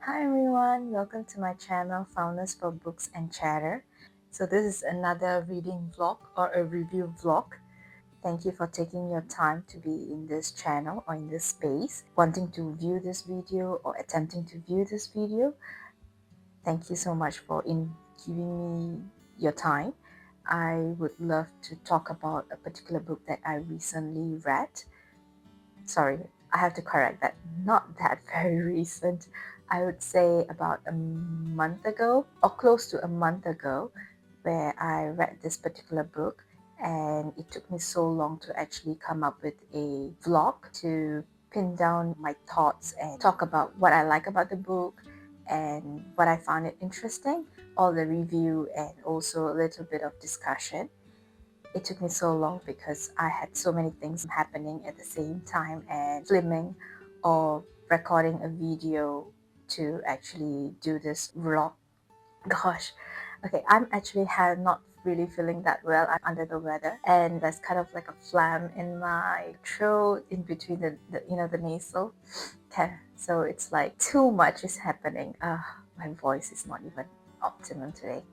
Hi everyone, welcome to my channel Founders for Books and Chatter. So this is another reading vlog or a review vlog. Thank you for taking your time to be in this channel or in this space, wanting to view this video or attempting to view this video. Thank you so much for giving me your time. I would love to talk about a particular book that I recently read. Sorry, I have to correct that. Not that very recent. I would say about a month ago or close to a month ago, where I read this particular book, and it took me so long to actually come up with a vlog to pin down my thoughts and talk about what I like about the book and what I found it interesting, all the review and also a little bit of discussion. It took me so long because I had so many things happening at the same time, and filming or recording a video to actually do this vlog. Gosh, okay, I'm actually not really feeling that well. I'm under the weather, and there's kind of like a phlegm in my throat in between the nasal. Okay, so it's like too much is happening. My voice is not even optimum today,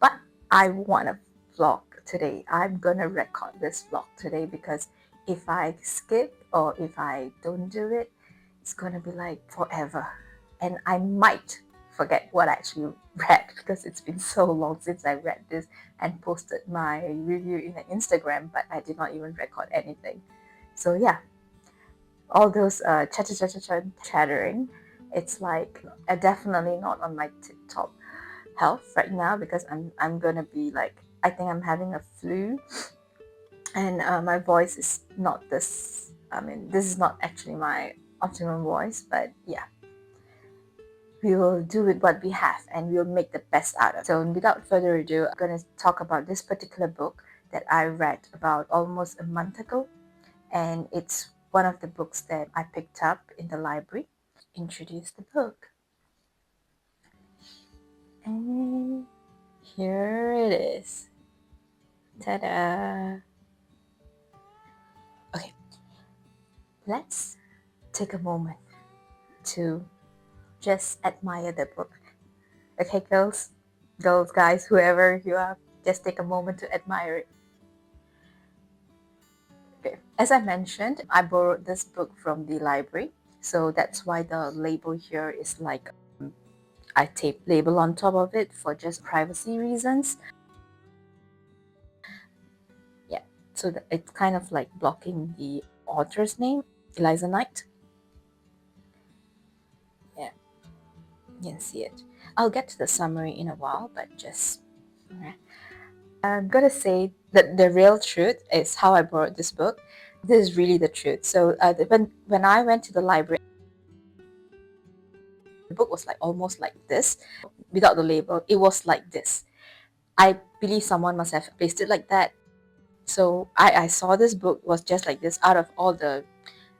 but I want to vlog today. I'm gonna record this vlog today because if I skip or if I don't do it, it's gonna be like forever, and I might forget what I actually read because it's been so long since I read this and posted my review in Instagram, but I did not even record anything. So yeah, all those chattering, it's like definitely not on my tip-top health right now because I'm gonna be like, I think I'm having a flu, and my voice is not this. I mean, this is not actually my optimum voice, but yeah, we will do with what we have and we'll make the best out of it. So without further ado, I'm going to talk about this particular book that I read about almost a month ago, and it's one of the books that I picked up in the library. Introduce the book, and here it is. Ta-da! Okay, let's take a moment to just admire the book. Okay, girls, guys, whoever you are, just take a moment to admire it. Okay. As I mentioned, I borrowed this book from the library, so that's why the label here is like, I tape label on top of it for just privacy reasons. Yeah, so it's kind of like blocking the author's name, Eliza Knight. Yeah, you can see it. I'll get to the summary in a while, but just I'm gonna say that the real truth is how I borrowed this book. This is really the truth. So when I went to the library, the book was like almost like this. Without the label, it was like this. I believe someone must have placed it like that. So I saw this book was just like this. Out of all the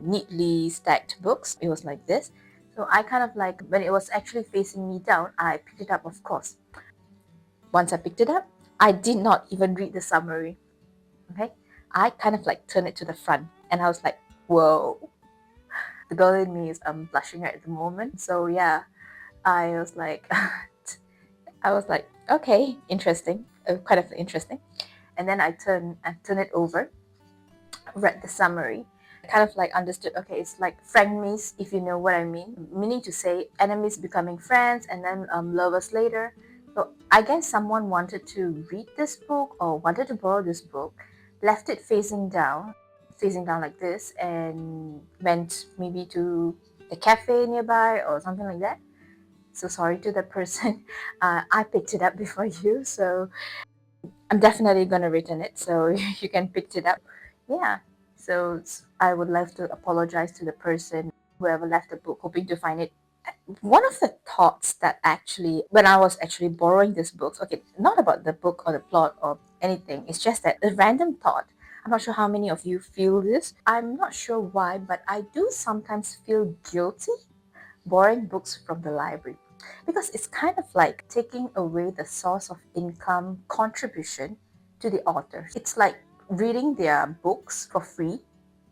neatly stacked books, it was like this. So I kind of like, when it was actually facing me down, I picked it up, of course. Once I picked it up, I did not even read the summary. Okay, I kind of like turned it to the front, and I was like, whoa. The girl in me is blushing right at the moment. So yeah, I was like, okay, interesting, kind of interesting. And then I turned it over, read the summary, kind of like understood. Okay, it's like frenemies, if you know what I mean, meaning to say enemies becoming friends and then lovers later. So I guess someone wanted to read this book or wanted to borrow this book, left it facing down like this, and went maybe to the cafe nearby or something like that. So sorry to the person. I picked it up before you, so I'm definitely gonna return it, so you can pick it up. Yeah. So I would like to apologize to the person, whoever left the book, hoping to find it. One of the thoughts that actually, when I was actually borrowing this book, okay, not about the book or the plot or anything, it's just that a random thought. I'm not sure how many of you feel this. I'm not sure why, but I do sometimes feel guilty borrowing books from the library because it's kind of like taking away the source of income contribution to the authors. It's like reading their books for free,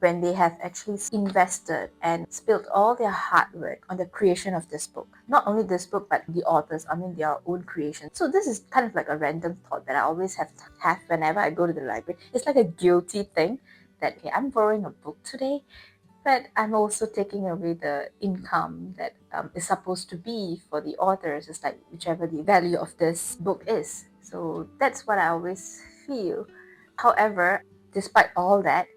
when they have actually invested and spilled all their hard work on the creation of this book. Not only this book, but the authors, their own creation. So this is kind of like a random thought that I always have whenever I go to the library. It's like a guilty thing that, okay, I'm borrowing a book today, but I'm also taking away the income that is supposed to be for the authors. It's like whichever the value of this book is. So that's what I always feel. However, despite all that,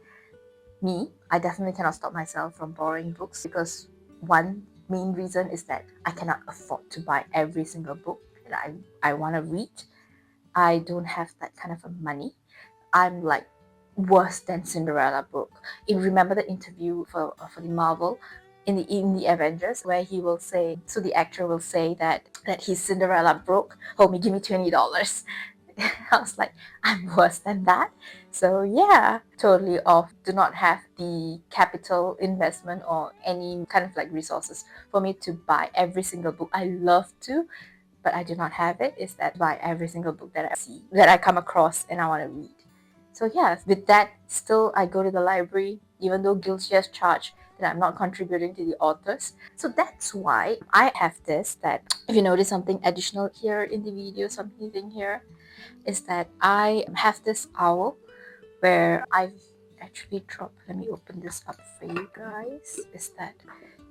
I definitely cannot stop myself from borrowing books, because one main reason is that I cannot afford to buy every single book that I want to read. I don't have that kind of a money. I'm like worse than Cinderella book. You remember the interview for the Marvel in the Avengers, where he will say, so the actor will say that he's Cinderella broke. Homie, give me $20. I was like, I'm worse than that. So yeah, totally off. Do not have the capital investment or any kind of like resources for me to buy every single book. I love to, but I do not have it. Is that buy every single book that I see, that I come across and I want to read. So yeah, with that, still I go to the library, even though guilty as charged that I'm not contributing to the authors. So that's why I have this, that if you notice something additional here in the video, something here, is that I have this owl where I've actually dropped, let me open this up for you guys, is that,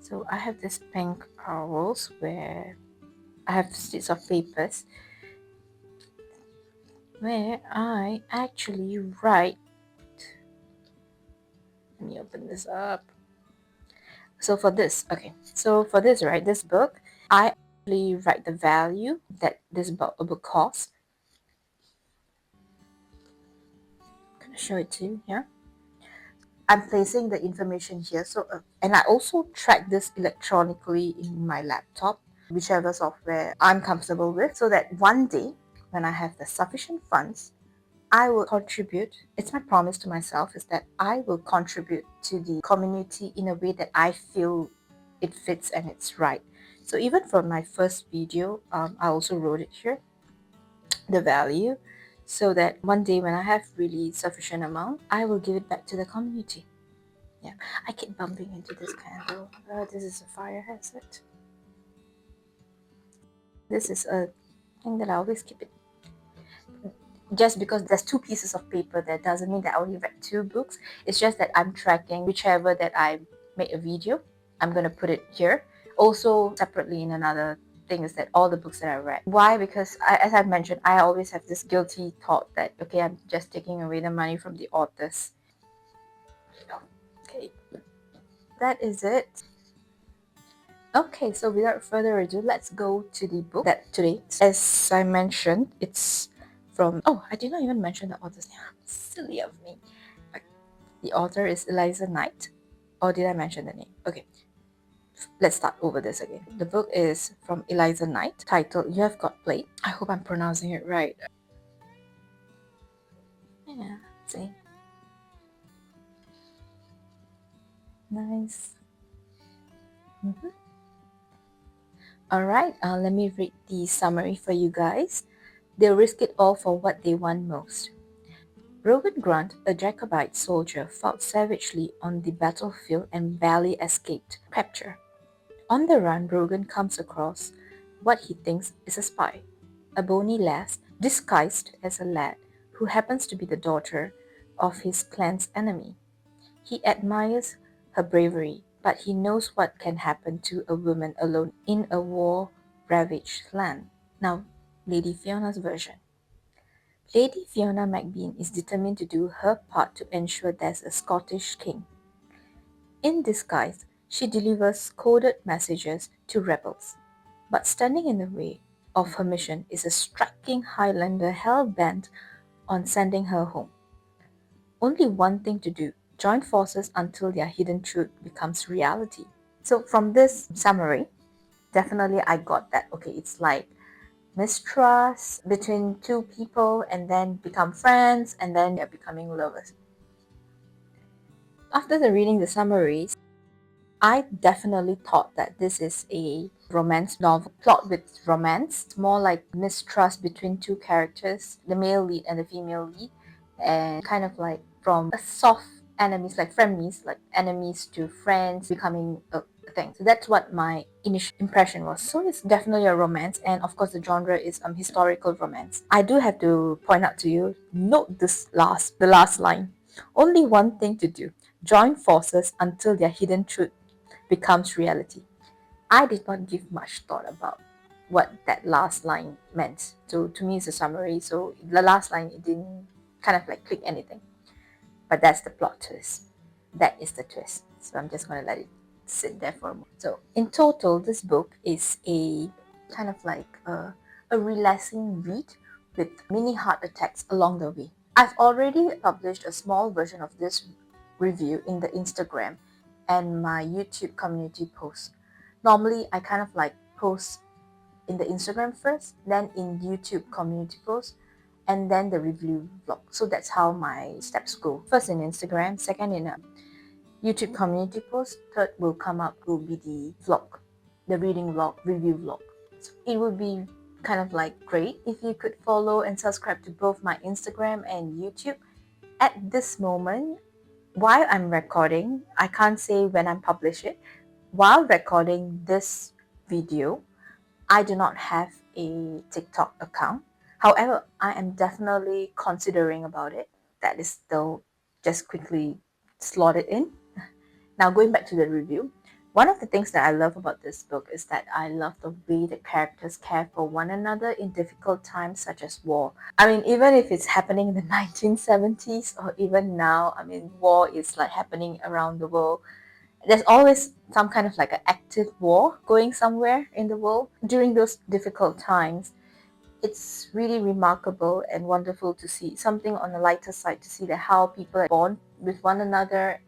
so I have this pink owls where I have sheets of papers where I actually write. Let me open this up. So for this, right, this book, I actually write the value that this book costs. I'm gonna show it to you here. I'm placing the information here, so and I also track this electronically in my laptop, whichever software I'm comfortable with, so that one day when I have the sufficient funds, I will contribute. It's my promise to myself, is that I will contribute to the community in a way that I feel it fits and it's right. So even for my first video, I also wrote it here, the value, so that one day when I have really sufficient amount, I will give it back to the community. Yeah, I keep bumping into this candle. This is a fire hazard. This is a thing that I always keep it. Just because there's two pieces of paper there doesn't mean that I only read two books. It's just that I'm tracking whichever that I made a video. I'm going to put it here. Also separately in another thing is that all the books that I read. Why? Because as I've mentioned, I always have this guilty thought that, okay, I'm just taking away the money from the authors. Okay, that is it. Okay, so without further ado, let's go to the book that today, as I mentioned, it's from, oh, I did not even mention the author's name. Silly of me. The author is Eliza Knight. Or did I mention the name? Okay, let's start over this again. The book is from Eliza Knight, titled You've Got Plaid. I hope I'm pronouncing it right. Yeah, see? Nice. Alright, let me read the summary for you guys. They'll risk it all for what they want most. Rogan Grant, a Jacobite soldier, fought savagely on the battlefield and barely escaped capture. On the run, Rogan comes across what he thinks is a spy, a bony lass disguised as a lad who happens to be the daughter of his clan's enemy. He admires her bravery, but he knows what can happen to a woman alone in a war-ravaged land. Now, Lady Fiona's version. Lady Fiona McBean is determined to do her part to ensure there's a Scottish king. In disguise, she delivers coded messages to rebels. But standing in the way of her mission is a striking Highlander hell-bent on sending her home. Only one thing to do: join forces until their hidden truth becomes reality. So from this summary, definitely I got that, okay, it's like mistrust between two people and then become friends and then they're becoming lovers. After reading the summaries, I definitely thought that this is a romance novel, plot with romance. It's more like mistrust between two characters, the male lead and the female lead, and kind of like from a soft enemies, like frenemies, like enemies to friends, becoming a thing. So that's what my initial impression was. So it's definitely a romance, and of course the genre is historical romance. I do have to point out to you, note the last line. Only one thing to do: join forces until their hidden truth becomes reality. I did not give much thought about what that last line meant. So to me, it's a summary. So the last line, it didn't kind of like click anything. But that's the plot twist. That is the twist. So I'm just going to let it sit there for a moment. So in total, this book is a kind of like a relaxing read with mini heart attacks along the way. I've already published a small version of this review in the Instagram and my YouTube community post. Normally, I kind of like post in the Instagram first, then in YouTube community post, and then the review vlog. So that's how my steps go. First in Instagram, second in a YouTube community post, third will be the vlog, the reading vlog, review vlog. So it would be kind of like great if you could follow and subscribe to both my Instagram and YouTube. At this moment, while I'm recording, I can't say when I'm publish it. While recording this video, I do not have a TikTok account. However, I am definitely considering about it. That is still just quickly slotted in. Now going back to the review, one of the things that I love about this book is that I love the way the characters care for one another in difficult times such as war. I mean, even if it's happening in the 1970s or even now, I mean, war is like happening around the world. There's always some kind of like an active war going somewhere in the world. During those difficult times, it's really remarkable and wonderful to see something on the lighter side, to see that how people bond with one another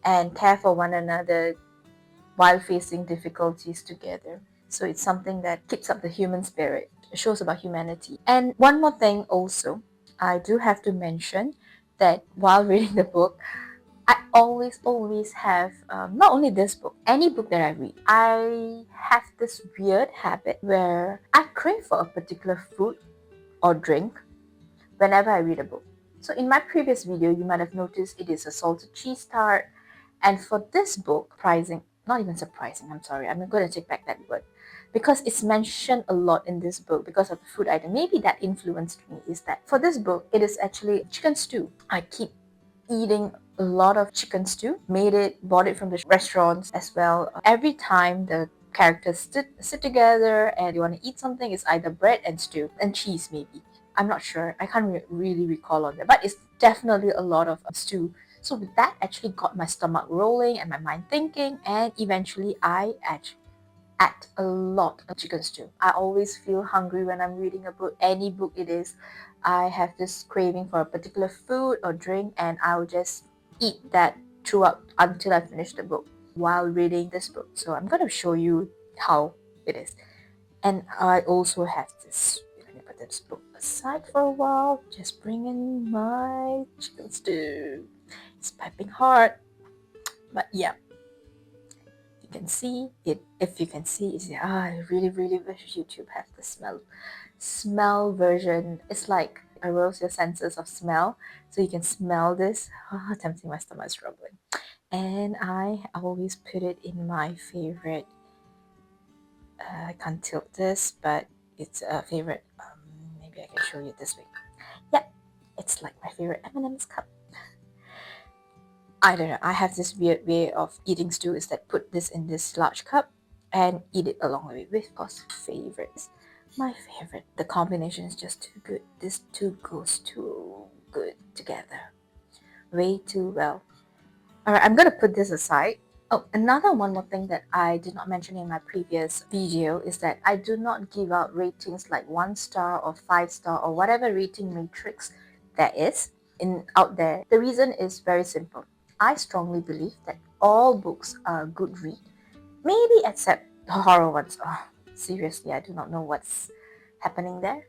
and care for one another while facing difficulties together. So it's something that keeps up the human spirit. It shows about humanity. And one more thing also, I do have to mention that while reading the book, I always have, not only this book, any book that I read, I have this weird habit where I crave for a particular food or drink whenever I read a book. So in my previous video, you might have noticed it is a salted cheese tart. And for this book, not even surprising, I'm sorry, I'm going to take back that word. Because it's mentioned a lot in this book because of the food item. Maybe that influenced me is that for this book, it is actually chicken stew. I keep eating a lot of chicken stew, bought it from the restaurants as well. Every time the characters sit together and you want to eat something, it's either bread and stew and cheese maybe. I'm not sure. I can't really recall on that, but it's definitely a lot of stew. So that actually got my stomach rolling and my mind thinking, and eventually I actually ate a lot of chicken stew. I always feel hungry when I'm reading a book, any book it is. I have this craving for a particular food or drink, and I'll just eat that throughout until I finish the book while reading this book. So I'm going to show you how it is. And I also have this. Let me put this book aside for a while. Just bring in my chicken stew. It's piping hard. But yeah, you can see it. If you can see it, I really wish YouTube has the smell version. It's like arouse your senses of smell, so you can smell this. Tempting, my stomach is rumbling. And I always put it in my favorite, I can't tilt this, but it's a favorite. Maybe I can show you this way. Yeah, it's like my favorite M&M's cup. I don't know, I have this weird way of eating stew, is that put this in this large cup and eat it along the way with, of course, favorites. My favorite. The combination is just too good. This two goes too good together. Way too well. Alright, I'm gonna put this aside. Oh, one more thing that I did not mention in my previous video is that I do not give out ratings like 1 star or 5 star or whatever rating matrix there is out there. The reason is very simple. I strongly believe that all books are a good read, maybe except the horror ones. Oh, seriously, I do not know what's happening there.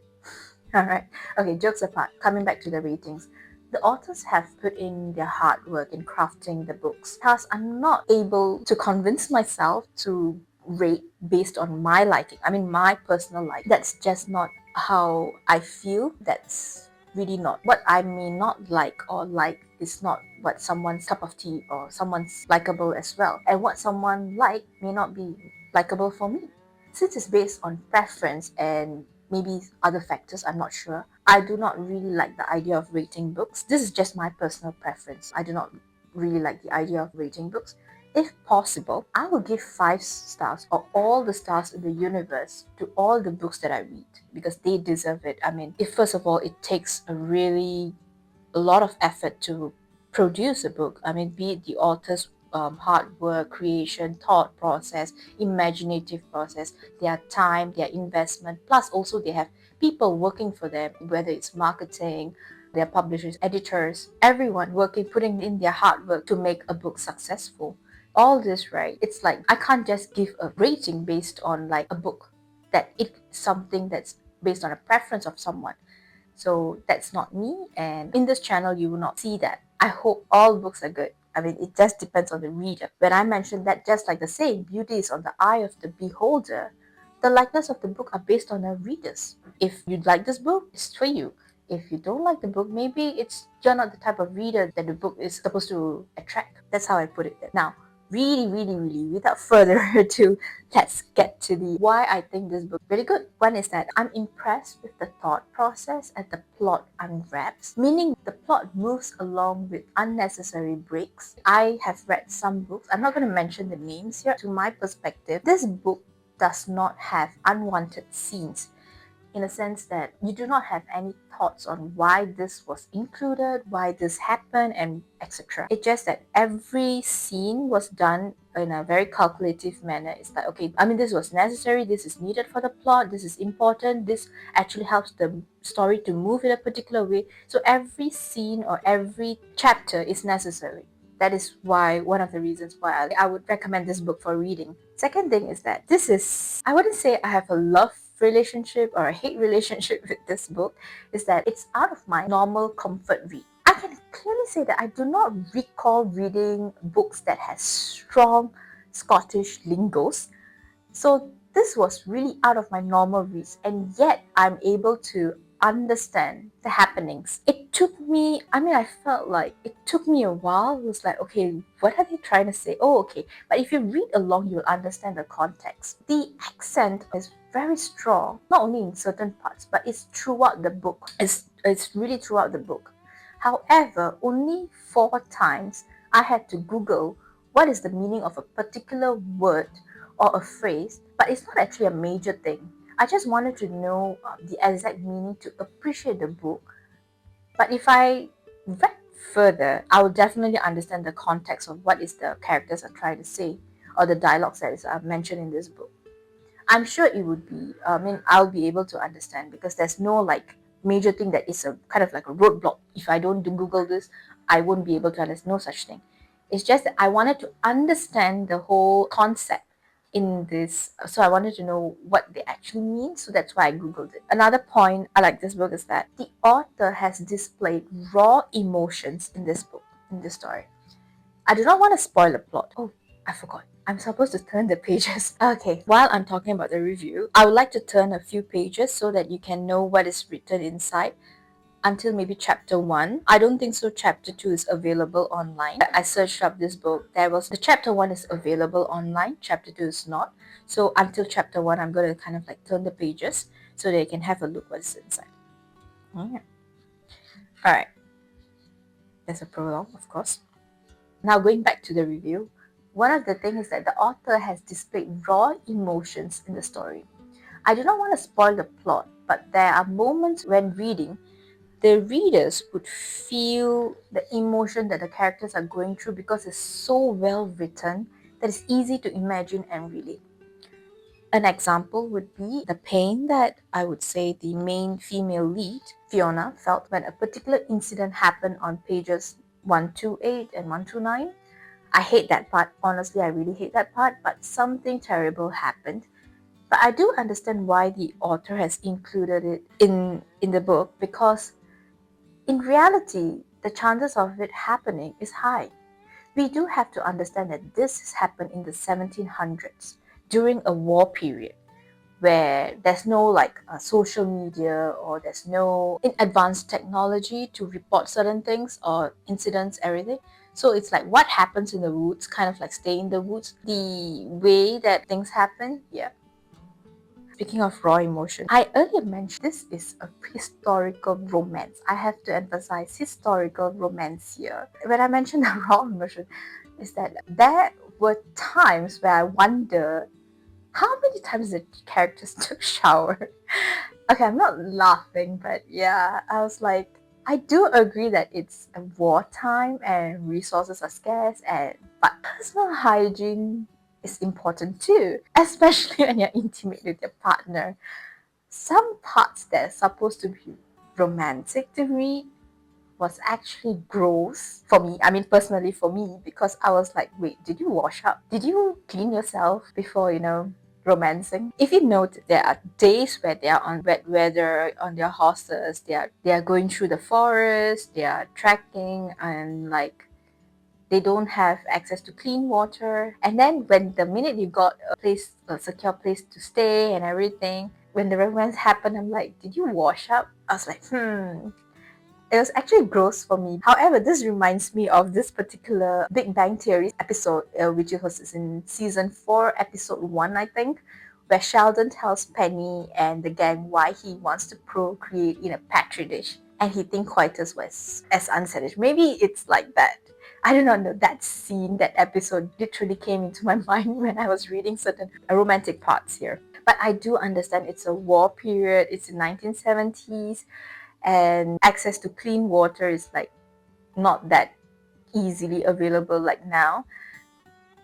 Alright, okay, jokes apart, coming back to the ratings. The authors have put in their hard work in crafting the books. Thus, I'm not able to convince myself to rate based on my liking. I mean, my personal like. That's just not how I feel. That's really not what I may not like or like is not what someone's cup of tea or someone's likable as well. And what someone like may not be likable for me. Since it's based on preference and maybe other factors, I'm not sure. I do not really like the idea of rating books. This is just my personal preference. I do not really like the idea of rating books. If possible, I will give 5 stars or all the stars in the universe to all the books that I read because they deserve it. I mean, if first of all, it takes a lot of effort to produce a book. I mean, be it the author's hard work, creation, thought process, imaginative process, their time, their investment, plus also they have people working for them, whether it's marketing, their publishers, editors, everyone working, putting in their hard work to make a book successful. All this, right? It's like I can't just give a rating based on like a book that it's something that's based on a preference of someone. So that's not me, and in this channel you will not see that. I hope all books are good. I mean, it just depends on the reader. When I mentioned that, just like the saying, beauty is on the eye of the beholder, the likeness of the book are based on the readers. If you like this book, it's for you. If you don't like the book, maybe you're not the type of reader that the book is supposed to attract. That's how I put it. Now, really, without further ado, let's get to the why I think this book is really good. One is that I'm impressed with the thought process and the plot unwraps, meaning the plot moves along with unnecessary breaks. I have read some books, I'm not going to mention the names here. To my perspective, this book does not have unwanted scenes, in a sense that you do not have any thoughts on why this was included, why this happened, and etc. It's just that every scene was done in a very calculative manner. It's like, okay, I mean, this was necessary, this is needed for the plot, this is important, this actually helps the story to move in a particular way. So every scene or every chapter is necessary. That is why one of the reasons why I would recommend this book for reading. Second thing is that this is, I wouldn't say I have a love relationship or a hate relationship with this book, is that it's out of my normal comfort read. I can clearly say that I do not recall reading books that has strong Scottish lingos. So this was really out of my normal reads, and yet I'm able to understand the happenings. It took me, I mean, I felt like it took me a while. It was like, okay, what are they trying to say? Oh, okay. But if you read along, you'll understand the context. The accent is very strong, not only in certain parts, but it's throughout the book. It's really throughout the book. However, only 4 times I had to Google what is the meaning of a particular word or a phrase, but it's not actually a major thing. I just wanted to know the exact meaning to appreciate the book. But if I read further, I will definitely understand the context of what is the characters are trying to say or the dialogues that is mentioned in this book. I'm sure it would be, I mean, I'll be able to understand because there's no like major thing that is a kind of like a roadblock. If I don't do Google this, I won't be able to understand. No such thing. It's just that I wanted to understand the whole concept in this. So I wanted to know what they actually mean. So that's why I Googled it. Another point I like this book is that the author has displayed raw emotions in this book, in this story. I do not want to spoil the plot. Oh, I forgot. I'm supposed to turn the pages. Okay, while I'm talking about the review, I would like to turn a few pages so that you can know what is written inside until maybe chapter 1. I don't think so chapter 2 is available online. I searched up this book. The chapter 1 is available online, chapter 2 is not. So until chapter 1, I'm going to kind of like turn the pages so that you can have a look what's inside. Alright. There's a prologue, of course. Now going back to the review, one of the things is that the author has displayed raw emotions in the story. I do not want to spoil the plot, but there are moments when reading, the readers would feel the emotion that the characters are going through because it's so well written that it's easy to imagine and relate. An example would be the pain that I would say the main female lead, Fiona, felt when a particular incident happened on pages 128 and 129. I hate that part. Honestly, I really hate that part, but something terrible happened. But I do understand why the author has included it in the book, because in reality, the chances of it happening is high. We do have to understand that this has happened in the 1700s during a war period. where there's no like social media, or there's no advanced technology to report certain things or incidents, everything. So it's like what happens in the woods, kind of like stay in the woods, the way that things happen. Yeah. Speaking of raw emotion, I earlier mentioned this is a historical romance. I have to emphasize historical romance here. When I mentioned the raw emotion, is that there were times where I wonder how many times the characters took shower. Okay, I'm not laughing, but yeah, I was like, I do agree that it's a wartime and resources are scarce, but personal hygiene is important too, especially when you're intimate with your partner. Some parts that are supposed to be romantic to read was actually gross for me. I mean, personally for me, because I was like, wait, did you wash up? Did you clean yourself before, romancing? If you note, there are days where they are on wet weather on their horses, they are going through the forest, they are trekking, and like they don't have access to clean water. And then when the minute you got a secure place to stay and everything, when the romance happened, I'm like, did you wash up? I was like, it was actually gross for me. However, this reminds me of this particular Big Bang Theory episode, which was in season 4, episode 1, I think, where Sheldon tells Penny and the gang why he wants to procreate in a petri dish, and he thinks coitus was as unsatisfying. Maybe it's like that. I do not know. That scene, that episode literally came into my mind when I was reading certain romantic parts here. But I do understand it's a war period, it's the 1970s, and access to clean water is like not that easily available like now.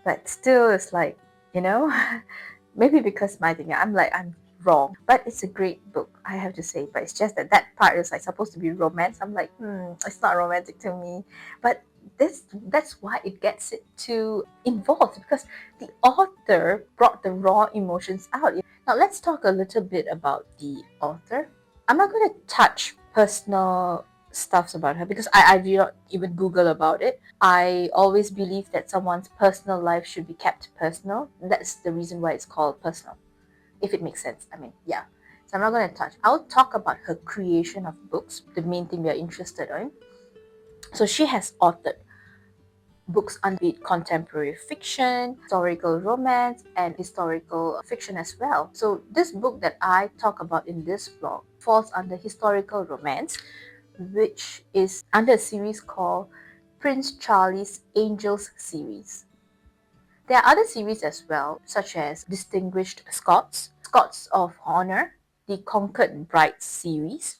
But still, it's like, you know, maybe because my thing, I'm wrong. But it's a great book, I have to say. But it's just that part is like supposed to be romance. I'm like, it's not romantic to me. But that's why it gets it too involved, because the author brought the raw emotions out. Now let's talk a little bit about the author. I'm not going to touch personal stuffs about her because I did not even Google about it. I always believe that someone's personal life should be kept personal. That's the reason why it's called personal, if it makes sense. I mean, yeah. So I'm not going to touch. I'll talk about her creation of books, the main thing we are interested in. So she has authored books on contemporary fiction, historical romance, and historical fiction as well. So this book that I talk about in this vlog falls under historical romance, which is under a series called Prince Charlie's Angels series. There are other series as well, such as Distinguished Scots, Scots of Honor, the Conquered Brides series,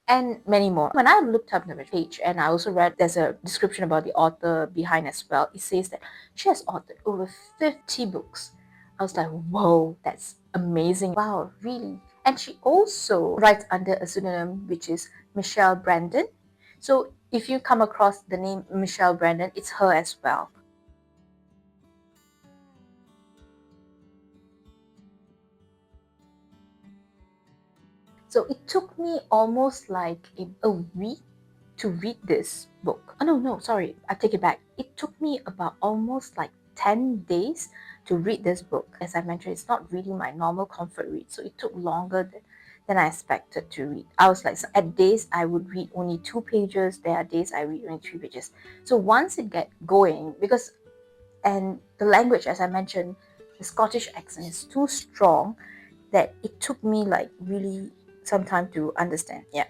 and many more. When I looked up the page, and I also read there's a description about the author behind as well, it says that she has authored over 50 books. I was like, whoa, that's amazing. Wow, really? And she also writes under a pseudonym, which is Michelle Brandon. So if you come across the name Michelle Brandon, it's her as well. So it took me almost like a week to read this book. Oh, no, sorry, I take it back. It took me about almost like 10 days to read this book. As I mentioned, it's not really my normal comfort read, so it took longer than I expected to read. I was like, so at days I would read only 2 pages, there are days I read only 3 pages. So once it get going, and the language, as I mentioned, the Scottish accent is too strong that it took me like really some time to understand. Yeah.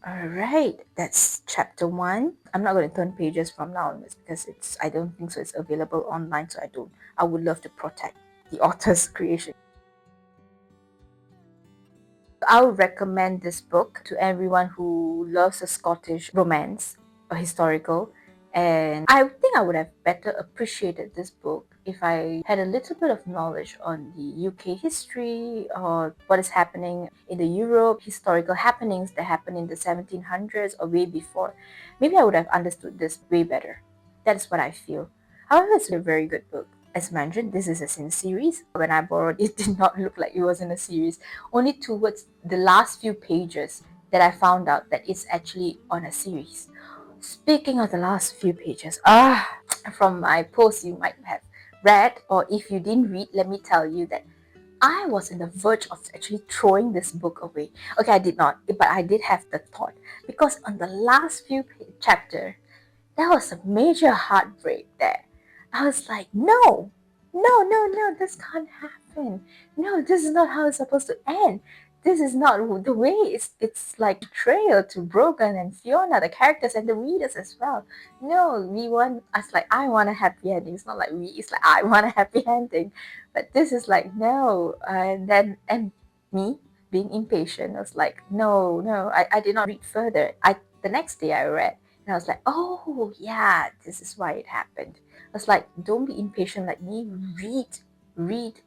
All right, that's chapter 1. I'm not going to turn pages from now on because I don't think so it's available online, so I would love to protect the author's creation. I would recommend this book to everyone who loves a Scottish romance, a historical, and I think I would have better appreciated this book if I had a little bit of knowledge on the UK history or what is happening in the Europe, historical happenings that happened in the 1700s or way before. Maybe I would have understood this way better. That's what I feel. However, it's a very good book. As mentioned, this is a series. When I borrowed it, did not look like it was in a series. Only towards the last few pages that I found out that it's actually on a series. Speaking of the last few pages, from my post you might have read, or if you didn't read, let me tell you that I was in the verge of actually throwing this book away. Okay, I did not, but I did have the thought, because on the last few chapter, that was a major heartbreak there. I was like, no, no, no, no, this can't happen. No, this is not how it's supposed to end. This is not the way. It's like betrayal to Brogan and Fiona, the characters and the readers as well. No, we want us like I want a happy ending. It's not like we. It's like I want a happy ending, but this is like no. And me being impatient, I was like, no, no. I did not read further. The next day I read. And I was like, oh, yeah, this is why it happened. I was like, don't be impatient like me. Read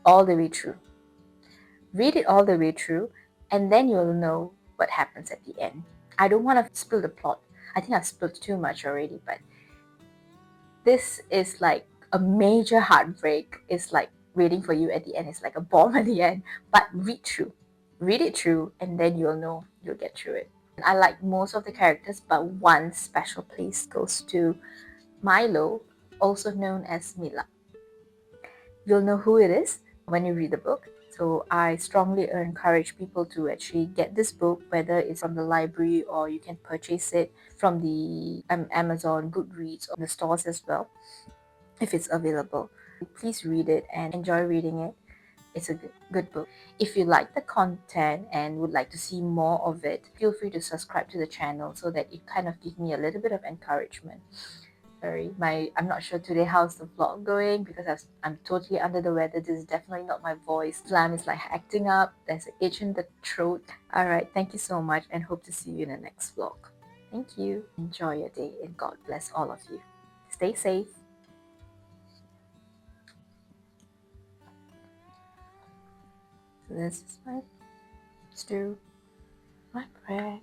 all the way through. Read it all the way through, and then you'll know what happens at the end. I don't want to spill the plot. I think I've spilled too much already, but this is like a major heartbreak. It's like waiting for you at the end. It's like a bomb at the end. But read through. Read it through, and then you'll know you'll get through it. I like most of the characters, but one special place goes to Milo, also known as Mila. You'll know who it is when you read the book. So I strongly encourage people to actually get this book, whether it's from the library or you can purchase it from the Amazon, Goodreads, or the stores as well, if it's available. Please read it and enjoy reading it. It's a good book. If you like the content and would like to see more of it, feel free to subscribe to the channel so that it kind of gives me a little bit of encouragement. Sorry, I'm not sure today how's the vlog going because I'm totally under the weather. This is definitely not my voice. Phlegm is like acting up. There's an itch in the throat. Alright, thank you so much and hope to see you in the next vlog. Thank you. Enjoy your day and God bless all of you. Stay safe. So this is my stew, my bread.